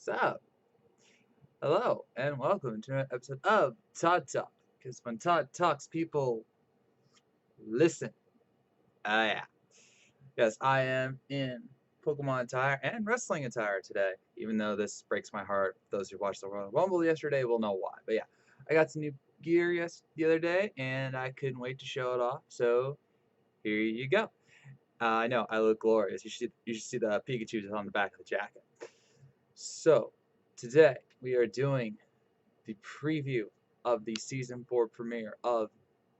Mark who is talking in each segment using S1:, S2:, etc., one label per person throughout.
S1: So, hello and welcome to an episode of Todd Talk. Because when Todd talks, people listen. Yeah. Yes, I am in Pokemon attire and wrestling attire today. Even though this breaks my heart, those who watched the Royal Rumble yesterday will know why. But yeah, I got some new gear the other day, and I couldn't wait to show it off. So here you go. I know I look glorious. You should see the Pikachu's on the back of the jacket. So today we are doing the preview of the season 4 premiere of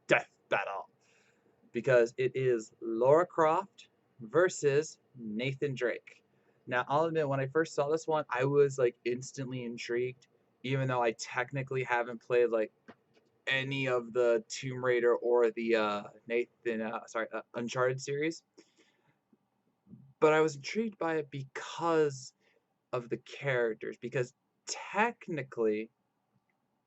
S1: Death Battle because it is Lara Croft versus Nathan Drake. Now, I'll admit, when I first saw this one, I was like instantly intrigued, even though I technically haven't played like any of the Tomb Raider or the Uncharted series. But I was intrigued by it because of the characters, because technically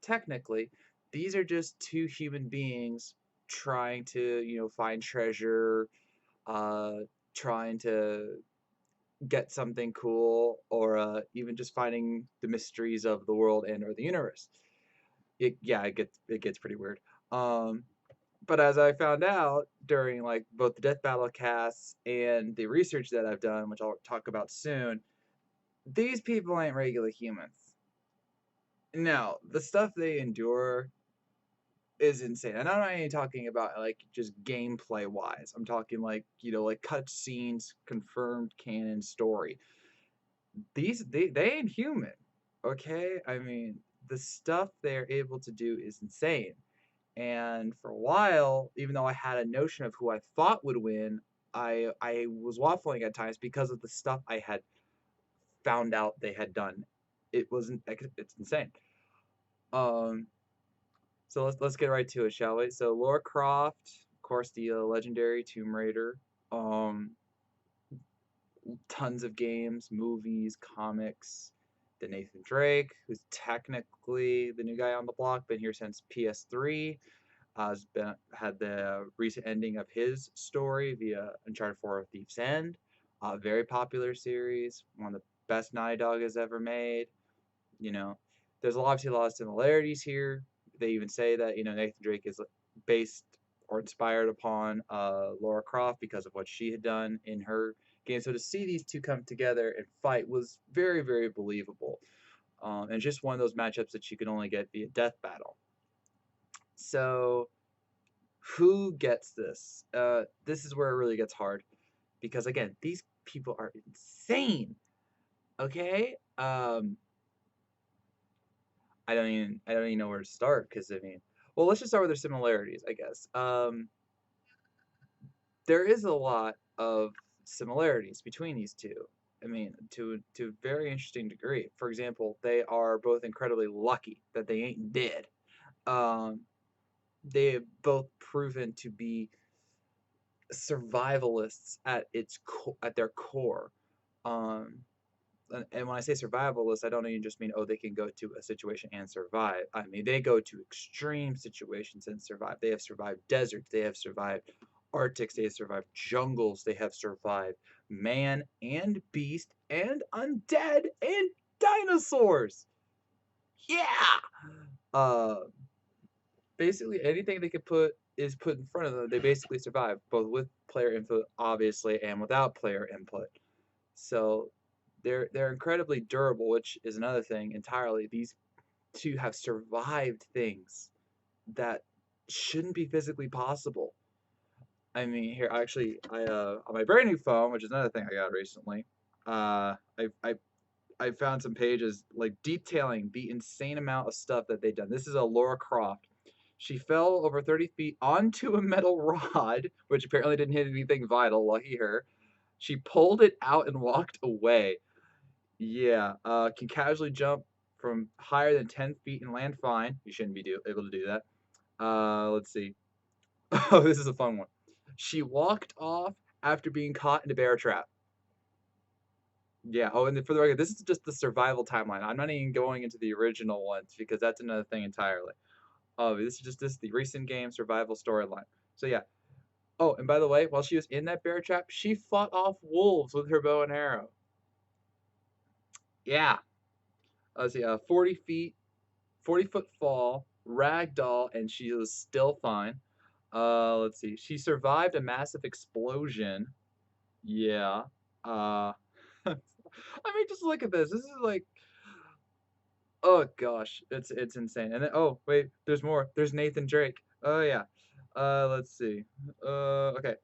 S1: technically, these are just two human beings trying to, find treasure, uh, trying to get something cool, or even just finding the mysteries of the world and or the universe. It gets pretty weird. Um, but as I found out during like both the Death Battle casts and the research that I've done, which I'll talk about soon, these people ain't regular humans. No, the stuff they endure is insane. And I'm not even talking about like just gameplay wise. I'm talking like, like cutscenes, confirmed canon story. They ain't human. Okay? I mean, the stuff they're able to do is insane. And for a while, even though I had a notion of who I thought would win, I was waffling at times because of the stuff I had found out they had done. It wasn't it's insane. Um So let's get right to it, shall we? So Lara Croft, of course, the legendary Tomb Raider. Um, Tons of games, movies, comics. The Nathan Drake, who's technically the new guy on the block, been here since PS3. Has been had the recent ending of his story via Uncharted 4: Thief's End. Very popular series, one of the best Naughty Dog has ever made. You know, there's obviously a lot of similarities here. They even say that Nathan Drake is based or inspired upon Lara Croft because of what she had done in her game. So to see these two come together and fight was very, very believable. And just one of those matchups that you can only get via Death Battle. So who gets this? This is where it really gets hard because again, these people are insane. Okay. I don't even know where to start because I mean, well, let's just start with their similarities, I guess. There is a lot of similarities between these two. I mean, to a very interesting degree. For example, they are both incredibly lucky that they ain't dead. Um, they have both proven to be survivalists at their core. Um, and when I say survivalist, I don't even just mean, oh, they can go to a situation and survive. I mean, they go to extreme situations and survive. They have survived deserts, they have survived Arctics, they have survived jungles, they have survived man and beast and undead and dinosaurs. Yeah. Uh, Basically anything they could put in front of them, they basically survive, both with player input, obviously, and without player input. So they're incredibly durable, which is another thing entirely. These two have survived things that shouldn't be physically possible. I mean, here actually, I on my brand new phone, which is another thing I got recently, I found some pages like detailing the insane amount of stuff that they've done. This is a Lara Croft. She fell over 30 feet onto a metal rod, which apparently didn't hit anything vital. Lucky her. She pulled it out and walked away. Yeah, can casually jump from higher than 10 feet and land fine. You shouldn't be able to do that. Let's see. Oh, this is a fun one. She walked off after being caught in a bear trap. Yeah. Oh, and for the record, this is just the survival timeline. I'm not even going into the original ones because that's another thing entirely. Oh, this is just the recent game survival storyline. So yeah. Oh, and by the way, while she was in that bear trap, she fought off wolves with her bow and arrow. Yeah. Let's see, 40 feet, 40-foot fall, ragdoll, and she was still fine. Let's see. She survived a massive explosion. Yeah. Uh, I mean, just look at this. This is like, oh gosh, it's insane. And then, oh wait, there's more. There's Nathan Drake. Oh yeah. Let's see. Okay.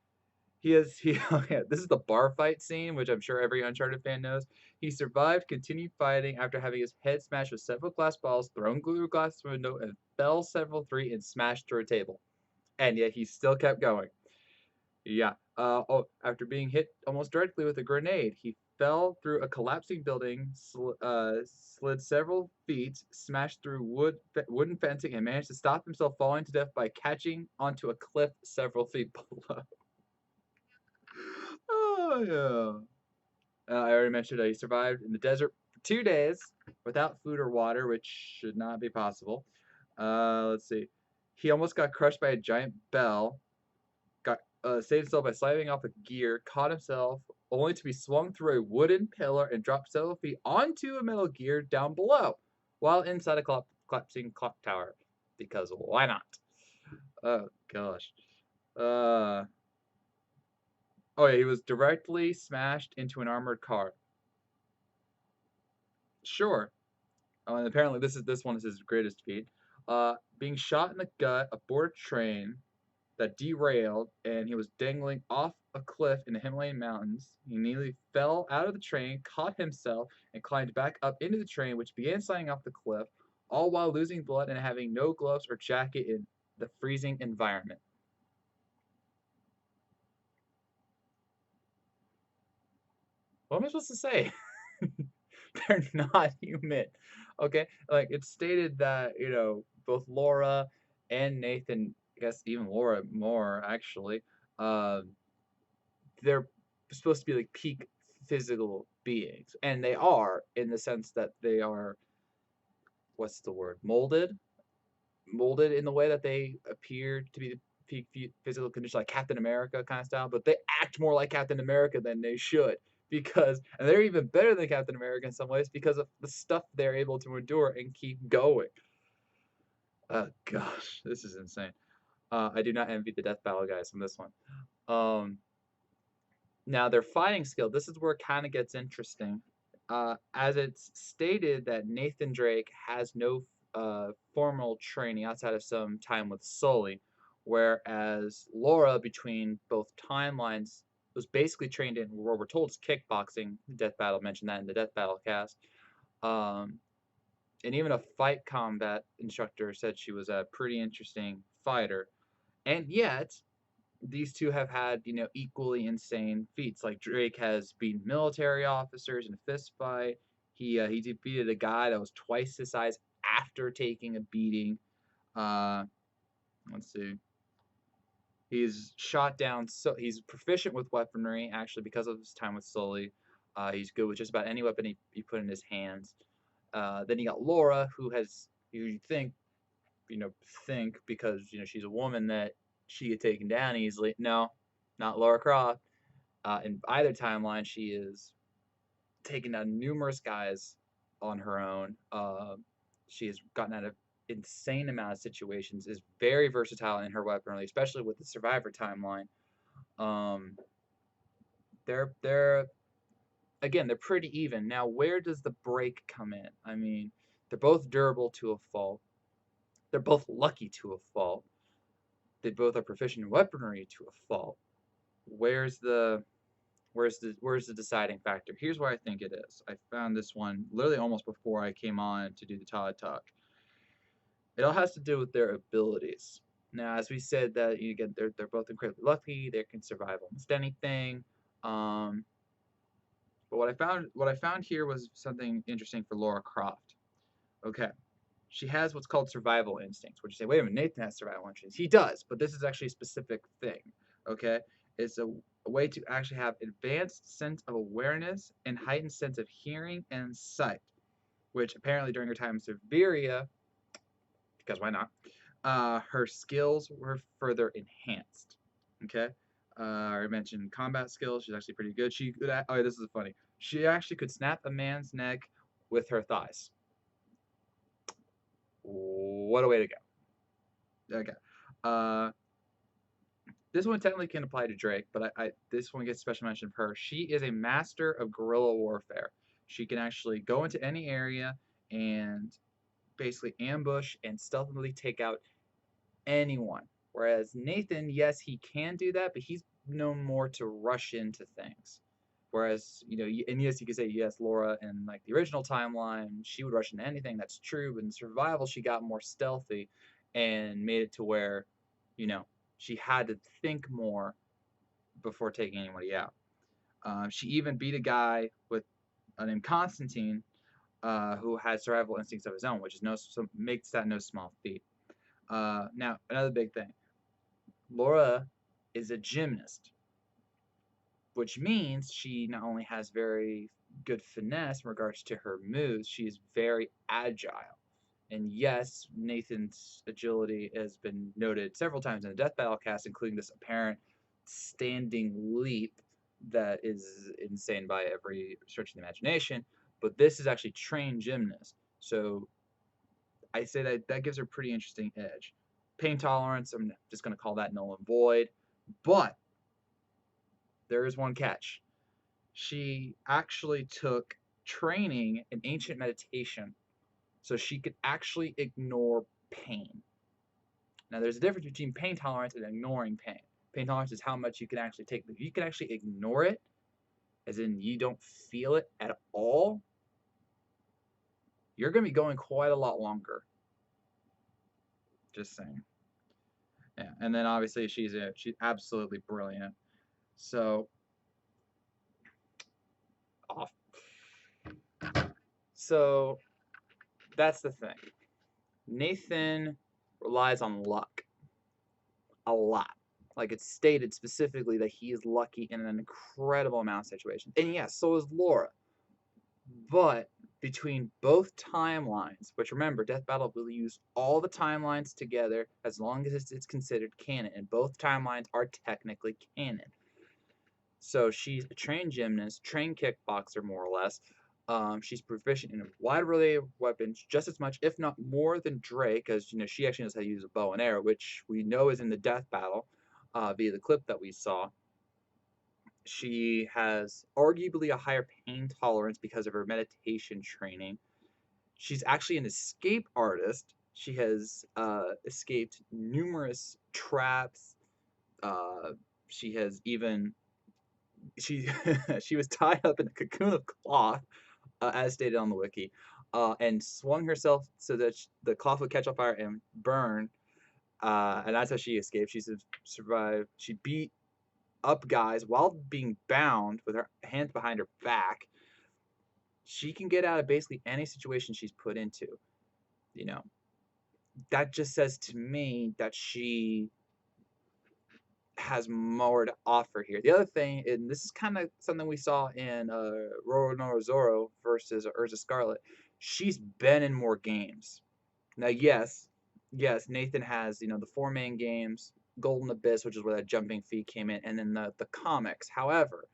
S1: Okay, this is the bar fight scene, which I'm sure every Uncharted fan knows. He survived, continued fighting after having his head smashed with several glass balls, thrown through a glass window, and fell several three and smashed through a table. And yet he still kept going. Yeah. Oh, after being hit almost directly with a grenade, he fell through a collapsing building, slid several feet, smashed through wooden fencing, and managed to stop himself falling to death by catching onto a cliff several feet below. Oh yeah. I already mentioned he survived in the desert for 2 days without food or water, which should not be possible. Let's see. He almost got crushed by a giant bell. Got saved himself by sliding off a gear. Caught himself only to be swung through a wooden pillar and dropped several feet onto a metal gear down below, while inside a collapsing clock tower. Because why not? Oh gosh. Uh. Oh yeah, he was directly smashed into an armored car. Sure. And apparently this one is his greatest feat. Being shot in the gut aboard a train that derailed, and he was dangling off a cliff in the Himalayan mountains. He nearly fell out of the train, caught himself, and climbed back up into the train, which began sliding off the cliff, all while losing blood and having no gloves or jacket in the freezing environment. What am I supposed to say? They're not human. Okay? Like it's stated that, both Laura and Nathan, I guess even Laura more actually, um, they're supposed to be like peak physical beings. And they are in the sense that they are, what's the word? Molded in the way that they appear to be the peak physical condition, like Captain America kind of style, but they act more like Captain America than they should because, and they're even better than Captain America in some ways because of the stuff they're able to endure and keep going. Oh gosh, this is insane. I do not envy the Death Battle guys on this one. Um, Now their fighting skill, this is where it kind of gets interesting. As it's stated that Nathan Drake has no formal training outside of some time with Sully, whereas Laura, between both timelines, was basically trained in what we're told is kickboxing. Death Battle mentioned that in the Death Battle cast. Um, and even a fight combat instructor said she was a pretty interesting fighter. And yet, these two have had, equally insane feats. Like Drake has beaten military officers in a fist fight. He defeated a guy that was twice his size after taking a beating. Uh, let's see. He's shot down. So he's proficient with weaponry actually because of his time with Sully. He's good with just about any weapon he put in his hands. Then you got Laura, who has you you know think because she's a woman that she get taken down easily. No, not Lara Croft. In either timeline, she is taken down numerous guys on her own. She has gotten out of insane amount of situations. Is very versatile in her weaponry, especially with the Survivor timeline. Um, they're again they're pretty even. Now, where does the break come in? I mean, they're both durable to a fault. They're both lucky to a fault. They both are proficient in weaponry to a fault. Where's the where's the deciding factor? Here's where I think it is. I found this one literally almost before I came on to do the Todd talk. It all has to do with their abilities. Now, as we said, that you get they're both incredibly lucky. They can survive almost anything. Um, but what I found here was something interesting for Lara Croft. Okay, she has what's called survival instincts. Which you say, wait a minute, Nathan has survival instincts. He does, but this is actually a specific thing. Okay, it's a way to actually have advanced sense of awareness and heightened sense of hearing and sight, which apparently during her time in Siberia, because why not, her skills were further enhanced. Okay, I mentioned combat skills. She's actually pretty good. She could. Oh, this is funny. She actually could snap a man's neck with her thighs. What a way to go. Okay. Uh, this one technically can apply to Drake, but this one gets special mention of her. She is a master of guerrilla warfare. She can actually go into any area and basically ambush and stealthily take out anyone. Whereas Nathan, yes, he can do that, but he's known more to rush into things. Whereas, and yes, you could say, yes, Laura in like the original timeline, she would rush into anything. That's true. But in survival, she got more stealthy and made it to where, you know, she had to think more before taking anybody out. She even beat a guy with named Constantine, who had survival instincts of his own, which is makes that no small feat. Now, another big thing. Laura is a gymnast, which means she not only has very good finesse in regards to her moves, she is very agile. And yes, Nathan's agility has been noted several times in the Death Battle cast, including this apparent standing leap that is insane by every stretch of the imagination. But this is actually trained gymnast. So I say that gives her a pretty interesting edge. Pain tolerance, I'm just going to call that null and void. But there is one catch. She actually took training in ancient meditation so she could actually ignore pain. Now, there's a difference between pain tolerance and ignoring pain. Pain tolerance is how much you can actually take. If you can actually ignore it, as in you don't feel it at all, you're going to be going quite a lot longer. Just saying. Yeah, and then obviously she's absolutely brilliant. So off. So that's the thing. Nathan relies on luck a lot. Like it's stated specifically that he is lucky in an incredible amount of situations. And yes, so is Laura. But between both timelines, which remember, Death Battle will use all the timelines together as long as it's considered canon, and both timelines are technically canon. So she's a trained gymnast, trained kickboxer, more or less. She's proficient in a wide array of weapons, just as much, if not more, than Drake, because she actually knows how to use a bow and arrow, which we know is in the Death Battle via the clip that we saw. She has arguably a higher pain tolerance because of her meditation training. She's actually an escape artist. She has escaped numerous traps. She has even she she was tied up in a cocoon of cloth, as stated on the wiki, and swung herself so that the cloth would catch on fire and burn. And that's how she escaped. She survived. She beat up guys while being bound with her hands behind her back. She can get out of basically any situation she's put into. You know, that just says to me that she has more to offer here. The other thing, and this is kind of something we saw in Roro Zoro versus Urza Scarlet, she's been in more games. Now, yes, Nathan has, the four main games, Golden Abyss, which is where that jumping feat came in, and then the comics. However,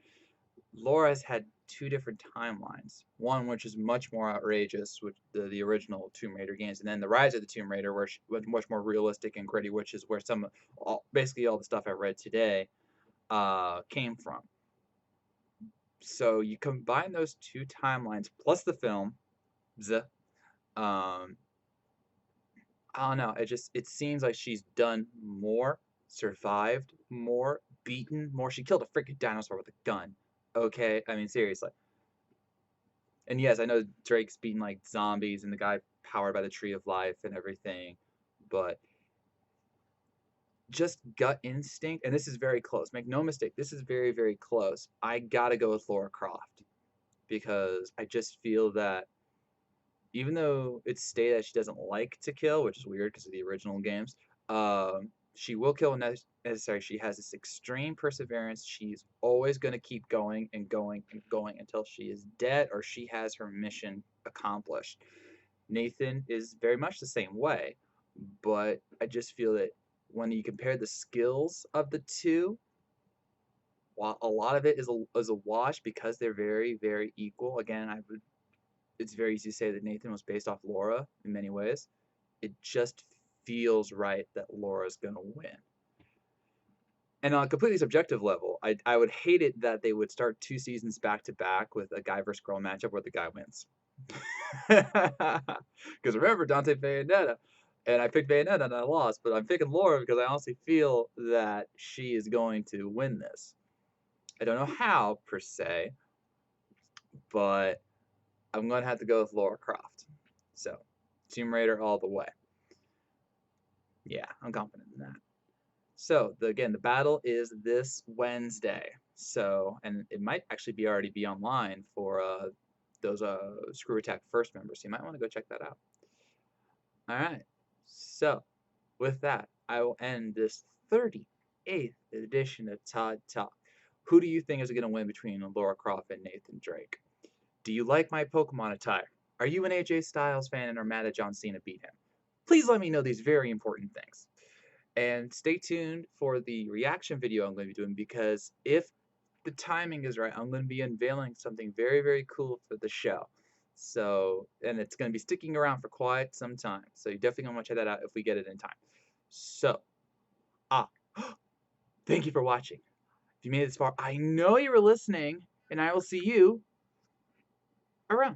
S1: Laura's had two different timelines. One which is much more outrageous, with the original Tomb Raider games, and then the Rise of the Tomb Raider, where she was much more realistic and gritty, which is where basically all the stuff I read today came from. So you combine those two timelines plus the film, um, I don't know. It seems like she's done more, survived more, beaten more. She killed a freaking dinosaur with a gun. Okay, I mean seriously. And yes, I know Drake's beaten like zombies and the guy powered by the tree of life and everything, but just gut instinct, and this is very close. Make no mistake, this is very, very close. I gotta go with Lara Croft because I just feel that even though it's stated that she doesn't like to kill, which is weird because of the original games, she will kill when necessary. She has this extreme perseverance. She's always going to keep going and going and going until she is dead or she has her mission accomplished. Nathan is very much the same way, but I just feel that when you compare the skills of the two, while a lot of it is a wash because they're very, very equal. Again, it's very easy to say that Nathan was based off Laura in many ways. it just feels right that Laura's going to win. And on a completely subjective level, I would hate it that they would start 2 seasons back to back with a guy versus girl matchup where the guy wins. Because remember, Dante Bayonetta, and I picked Bayonetta and I lost, but I'm picking Laura because I honestly feel that she is going to win this. I don't know how, per se, but I'm going to have to go with Lara Croft. So, Tomb Raider all the way. Yeah, I'm confident in that. So, again, the battle is this Wednesday. So, and it might actually already be online for those Screw Attack First members. So you might want to go check that out. All right. So, with that, I will end this 38th edition of Todd Talk. Who do you think is going to win between Lara Croft and Nathan Drake? Do you like my Pokemon attire? Are you an AJ Styles fan and are mad that John Cena beat him? Please let me know these very important things. And stay tuned for the reaction video I'm going to be doing, because if the timing is right, I'm going to be unveiling something very, very cool for the show. So, and it's going to be sticking around for quite some time. So you definitely going to want to check that out if we get it in time. So, thank you for watching. If you made it this far, I know you were listening, and I will see you around.